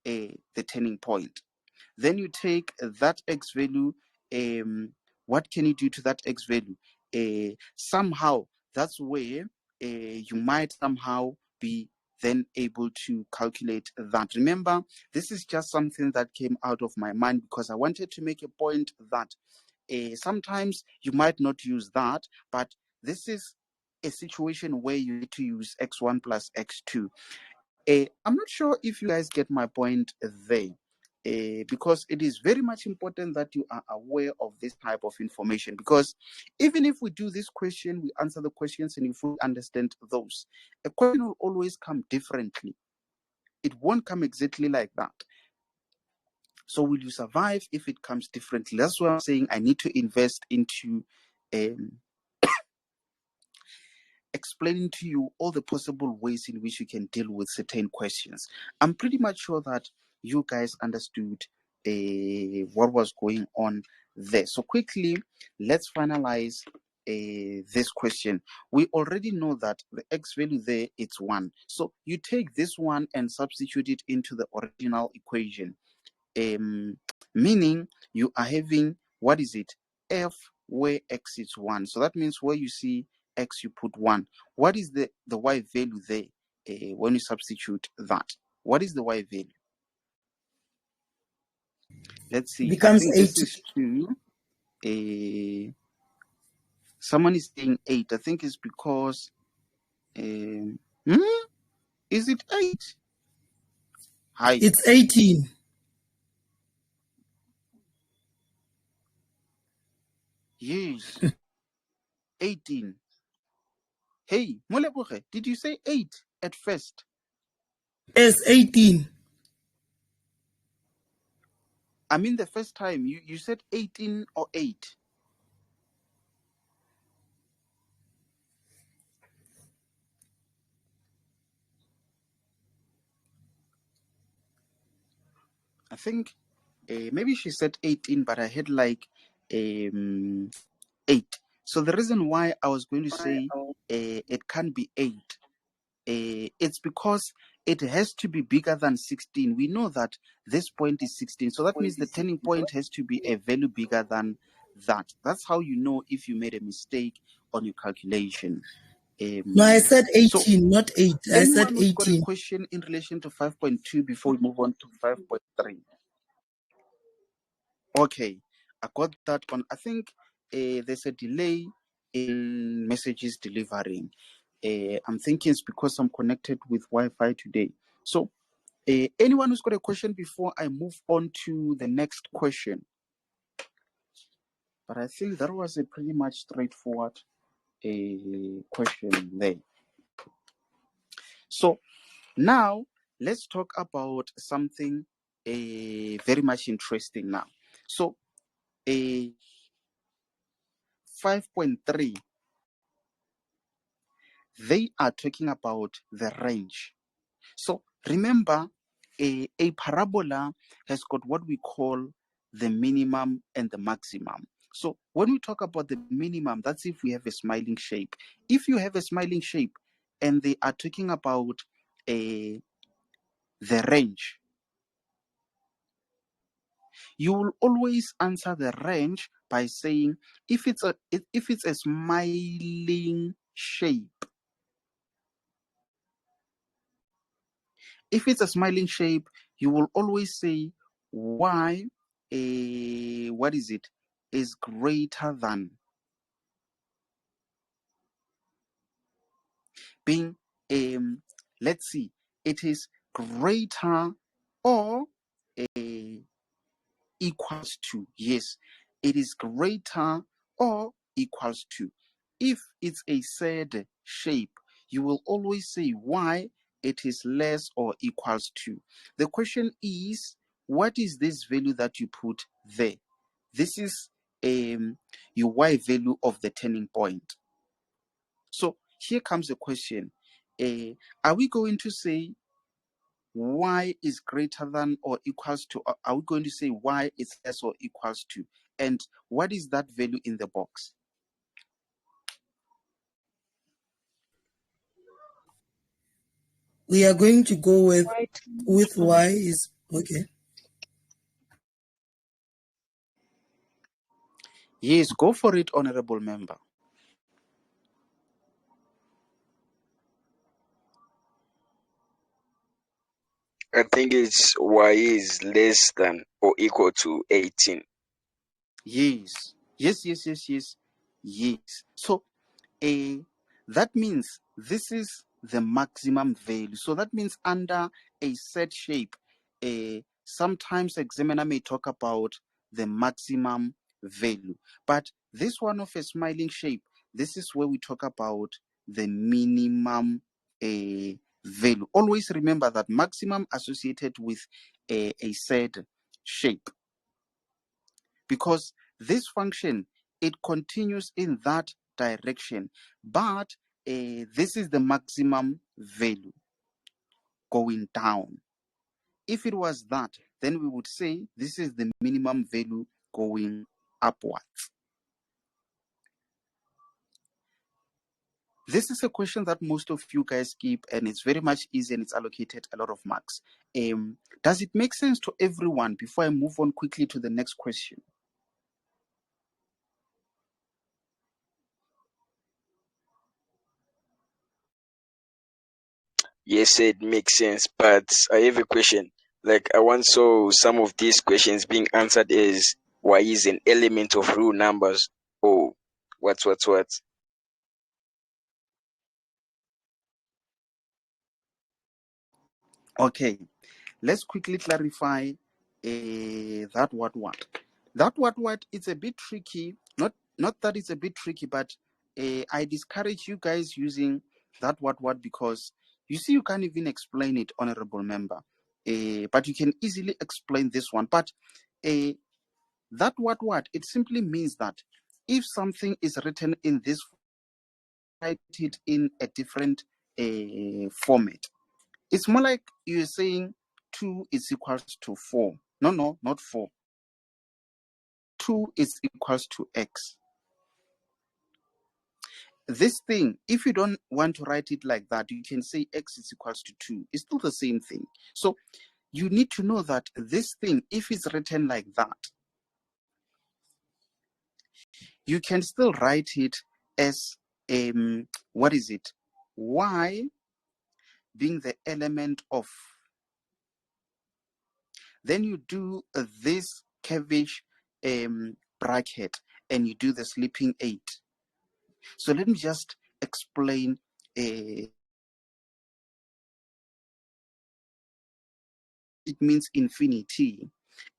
the turning point. Then you take that x value. What can you do to that x value? Somehow, that's where you might somehow be then able to calculate that. Remember, this is just something that came out of my mind because I wanted to make a point that sometimes you might not use that, but this is a situation where you need to use x1 plus x2. I'm not sure if you guys get my point there, because it is very much important that you are aware of this type of information, because even if we do this question, we answer the questions, and if we understand those, a question will always come differently. It won't come exactly like that. So will you survive if it comes differently? That's why I'm saying I need to invest into explaining to you all the possible ways in which you can deal with certain questions. I'm pretty much sure that you guys understood what was going on there. So quickly, let's finalize this question. We already know that the x value there, it's 1. So you take this one and substitute it into the original equation. Meaning you are having, what is it, f where x is 1. So that means where you see x you put 1. What is the y value there when you substitute that? What is the y value? Let's see. Becomes I think 8. this is 2. Someone is saying 8. I think it's because is it 8? Hi. It's 18. Yes. 18. Hey, Moleboge, did you say 8 at first? Yes, 18. I mean, the first time you said 18 or 8. I think maybe she said 18, but I had like 8. So the reason why I was going to say it can't be 8, it's because it has to be bigger than 16. We know that this point is 16. So that means the turning point has to be a value bigger than that. That's how you know if you made a mistake on your calculation. No, I said 18, so not 8. I said anyone who's got a 18. question in relation to 5.2 before we move on to 5.3? Okay, I got that one. I think there's a delay in messages delivering. I'm thinking it's because I'm connected with Wi-Fi today. So anyone who's got a question before I move on to the next question? But I think that was a pretty much straightforward question there. So now let's talk about something very much interesting now. So 5.3, they are talking about the range. So remember, a parabola has got what we call the minimum and the maximum. So when we talk about the minimum, that's if we have a smiling shape. If you have a smiling shape and they are talking about the range, you will always answer the range by saying if it's a smiling shape. If it's a smiling shape, you will always say y what is it, is greater than, being let's see, it is greater or equals to. Yes, it is greater or equals to. If it's a said shape, you will always say y, it is less or equals to. The question is, what is this value that you put there? This is your y value of the turning point. So here comes the question. Are we going to say y is greater than or equals to, or are we going to say y is less or equals to? And what is that value in the box? We are going to go with y is okay. Yes, go for it, honorable member. I think it's y is less than or equal to 18. Yes. So that means this is the maximum value. So that means under a set shape, sometimes examiner may talk about the maximum value. But this one of a smiling shape, this is where we talk about the minimum value. Always remember that maximum associated with a said shape, because this function, it continues in that direction, but this is the maximum value going down. If it was that, then we would say this is the minimum value going upwards. This is a question that most of you guys keep, and it's very much easy, and it's allocated a lot of marks. Does it make sense to everyone before I move on quickly to the next question? Yes, it makes sense, but I have a question. Like, I once saw some of these questions being answered as y is an element of real numbers. Oh, what? Okay, let's quickly clarify that what. That what it's a bit tricky. Not that it's a bit tricky, but I discourage you guys using that what because you see you can't even explain it, honorable member. But you can easily explain this one. But that what it simply means that if something is written in this, write it in a different format. It's more like you're saying 2 is equals to 4. No, not 4. 2 is equals to x. This thing, if you don't want to write it like that, you can say x is equals to 2. It's still the same thing. So you need to know that this thing, if it's written like that, you can still write it as what is it? Y being the element of, then you do this curvish bracket and you do the sleeping 8. So let me just explain. It means infinity,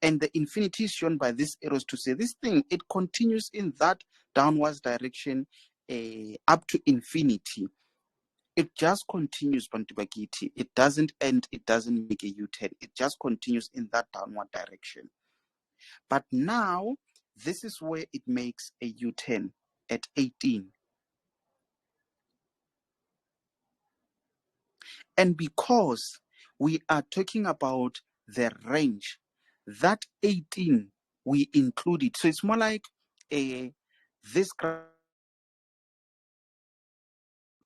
and the infinity is shown by these arrows to say this thing, it continues in that downwards direction up to infinity. It just continues, Bantubakiti. It doesn't end, it doesn't make a U-turn. It just continues in that downward direction. But now, this is where it makes a U-turn at 18. And because we are talking about the range, that 18, we include it. So it's more like this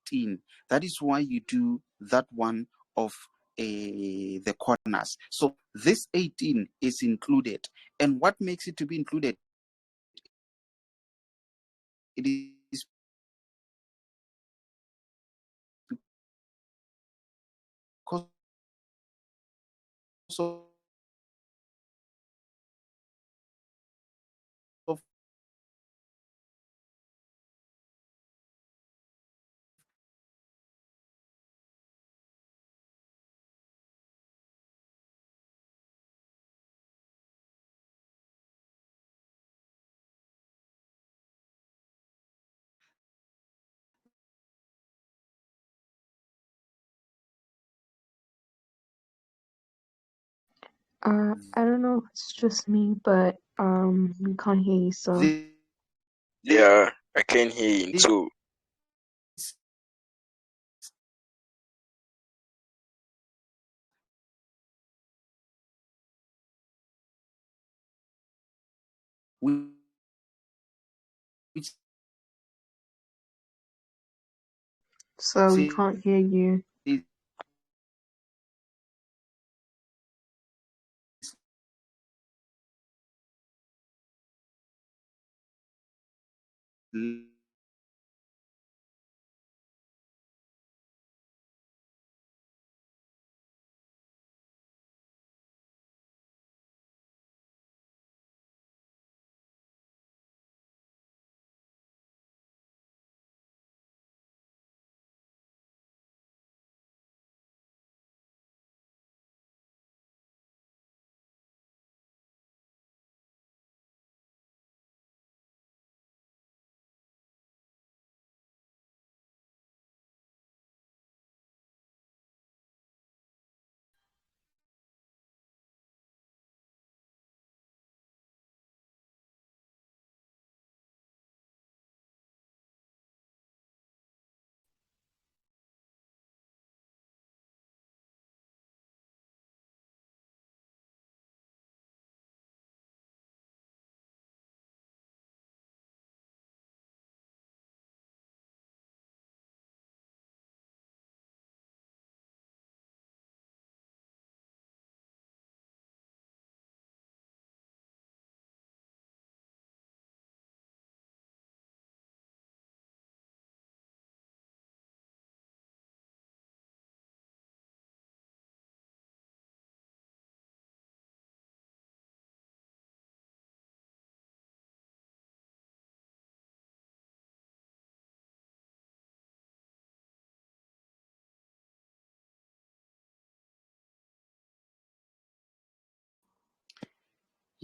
18. That is why you do that one of the corners. So this 18 is included. And what makes it to be included? It is because of I don't know if it's just me, but we can't hear you, so. this, Yeah, I can hear you too. which So we can't hear you. is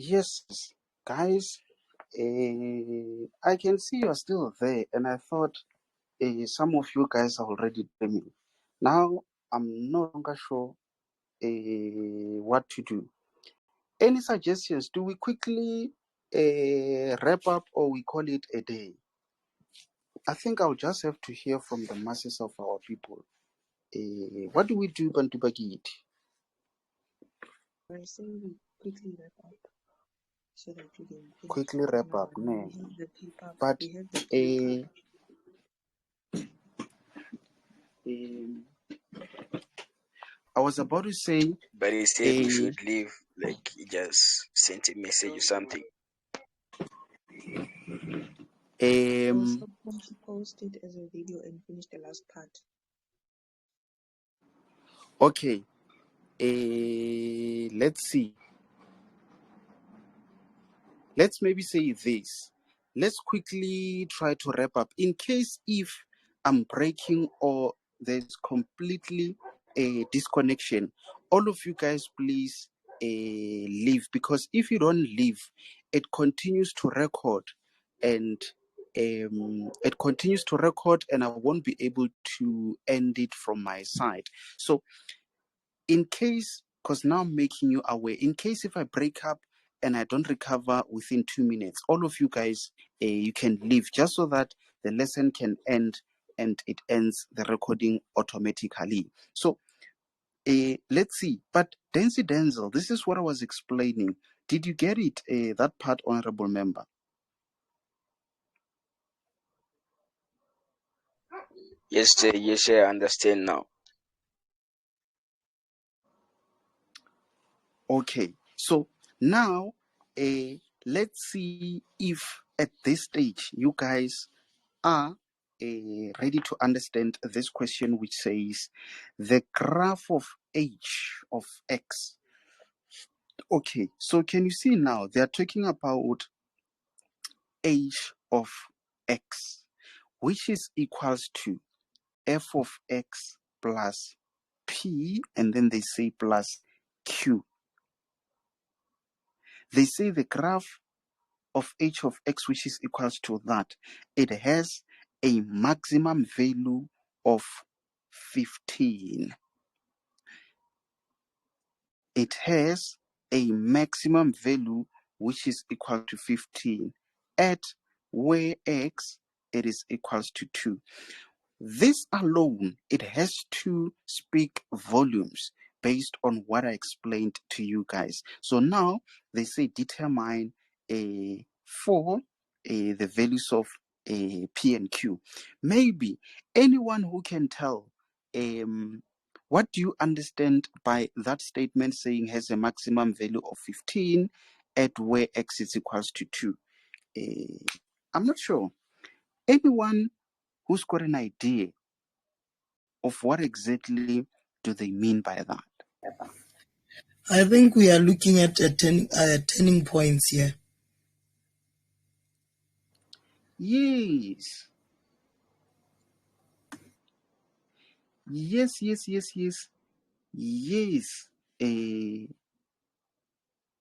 Yes, guys, I can see you're still there, and I thought some of you guys are already dreaming. Now, I'm no longer sure what to do. Any suggestions? Do we quickly wrap up or we call it a day? I think I'll just have to hear from the masses of our people. What do we do, Bantu Bagit? I say we quickly wrap up so that we can finish Quickly working wrap on up, our no. we have the paper But we have the paper. I was about to say, But he said we should leave, like he just sent a message or something. Also, she posted as a video and finished the last part. okay, let's see. Let's maybe say this. Let's quickly try to wrap up. In case if I'm breaking or there's completely a disconnection, all of you guys please leave, because if you don't leave, it continues to record, and I won't be able to end it from my side. So in case, because now I'm making you aware, in case if I break up and I don't recover within 2 minutes, all of you guys, you can leave, just so that the lesson can end and it ends the recording automatically. So let's see. But Dancy Denzel, this is what I was explaining. Did you get it, that part, honorable member? Yes, sir, I understand now. Okay, so now let's see if at this stage you guys are ready to understand this question, which says the graph of h of x. Okay, so can you see now they are talking about h of x, which is equals to f of x plus p, and then they say plus q. They say the graph of h of x, which is equals to that, it has a maximum value of 15. It has a maximum value which is equal to 15 at where x it is equals to 2. This alone, it has to speak volumes based on what I explained to you guys. So now they say determine for the values of P and Q. Maybe anyone who can tell, what do you understand by that statement saying has a maximum value of 15 at where x is equals to 2? I'm not sure. Anyone who's got an idea of what exactly do they mean by that? I think we are looking at turning points here. Yes. Yes,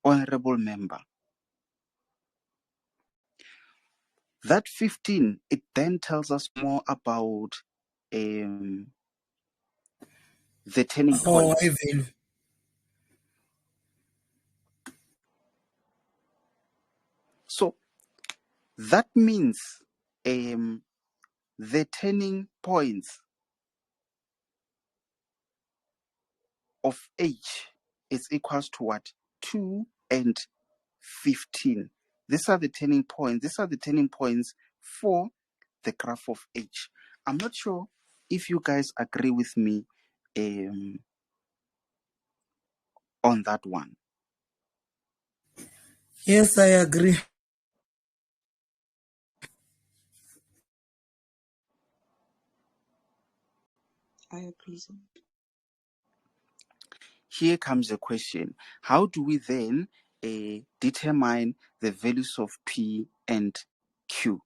honorable member. That 15, it then tells us more about the turning point. Value. So that means the turning points of h is equals to what? 2 and 15. These are the turning points. These are the turning points for the graph of h. I'm not sure if you guys agree with me on that one. Yes, I agree. I agree. Here comes the question. How do we then determine the values of P and Q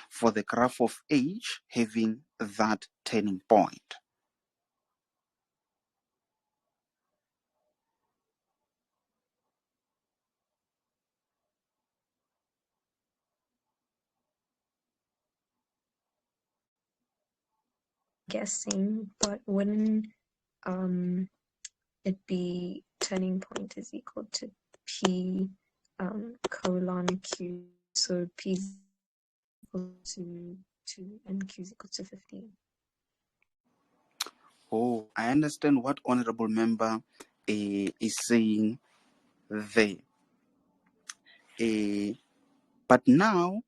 for the graph of H having that turning point? guessing, but wouldn't it be turning point is equal to P colon Q, so P is equal to 2 and Q is equal to 15. Oh, I understand what honorable member is saying there. But now,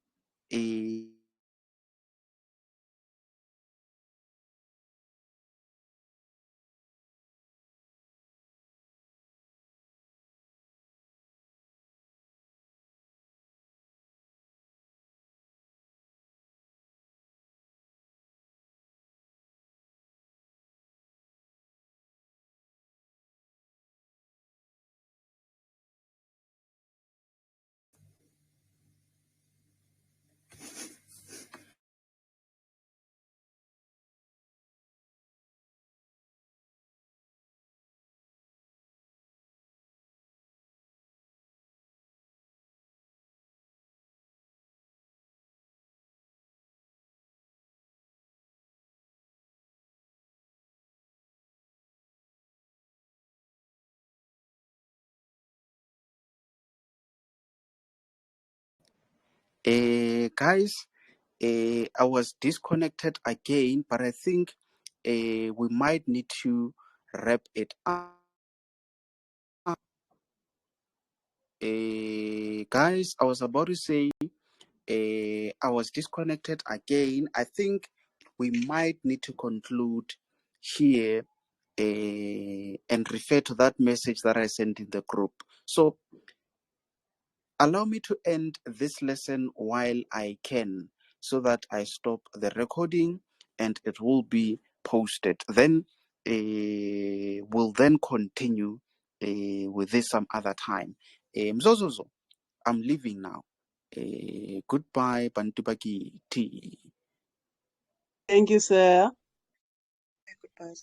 guys, I was disconnected again, but I think we might need to wrap it up. Guys, I was about to say I was disconnected again. I think we might need to conclude here and refer to that message that I sent in the group. So allow me to end this lesson while I can, so that I stop the recording and it will be posted. Then we'll then continue with this some other time. Mzozozo, I'm leaving now. Goodbye, Bantubaki T. Thank you, sir. Goodbye.